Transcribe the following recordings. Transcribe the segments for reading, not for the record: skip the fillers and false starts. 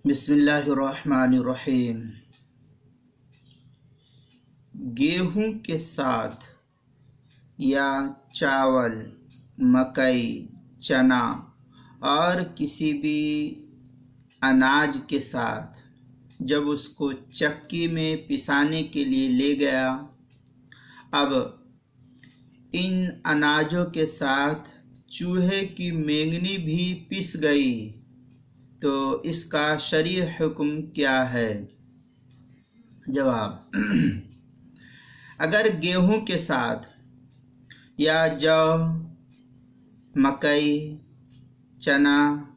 बिस्मिल्लाहिर्रहमानिर्रहीम। गेहूं के साथ या चावल, मकई, चना और किसी भी अनाज के साथ जब उसको चक्की में पिसाने के लिए ले गया, अब इन अनाजों के साथ चूहे की मेंगनी भी पिस गई, तो इसका शरई हुक्म क्या है? जवाब अगर गेहूं के साथ या जौ, मकई, चना,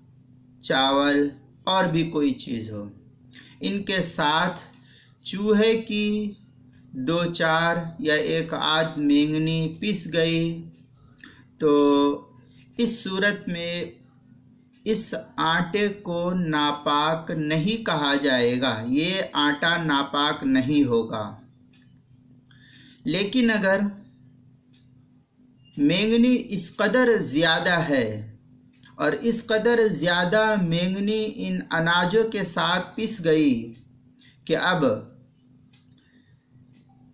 चावल और भी कोई चीज़ हो, इनके साथ चूहे की 2-4 या एक आध मेंगनी पिस गई, तो इस सूरत में इस आटे को नापाक नहीं कहा जाएगा, ये आटा नापाक नहीं होगा। लेकिन अगर मेंगनी इस कदर ज़्यादा है और इस कदर ज़्यादा मेंगनी इन अनाजों के साथ पिस गई कि अब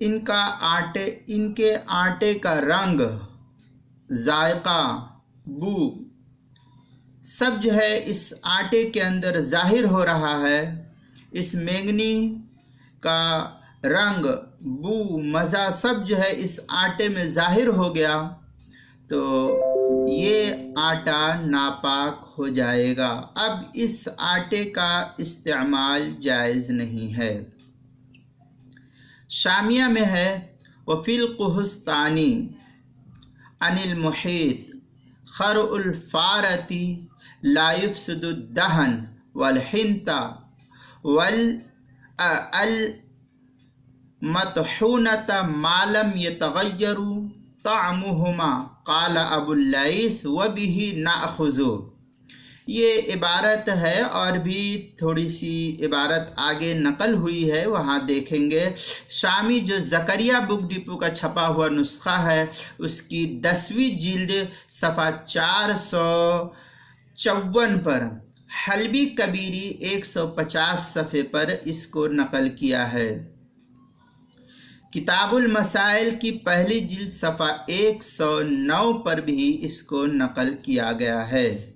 इनके आटे का रंग, जायका, बू सब जो है इस आटे के अंदर जाहिर हो रहा है, इस मेंगनी का रंग, बू, मज़ा सब जो है इस आटे में जाहिर हो गया, तो ये आटा नापाक हो जाएगा। अब इस आटे का इस्तेमाल जायज़ नहीं है। शामिया में है वफ़िल कुहस्तानी अनिल मुहीत खरउल फारती ला युफ्सिदु दहन वल हिंता वल अल मतहूनता मालम यतगय्यरु तामुहुमा काला अबुल लैस व बिही नाखुजु। ये इबारत है और भी थोड़ी सी इबारत आगे नकल हुई है, वहाँ देखेंगे। शामी जो ज़करिया बुक डिपो का छपा हुआ नुस्खा है, उसकी 10वीं जिल्द सफ़ा 454 पर हलबी कबीरी 150 सफ़े पर इसको नकल किया है। किताबुल मसाइल की पहली जिल्द सफ़ा 109 पर भी इसको नकल किया गया है।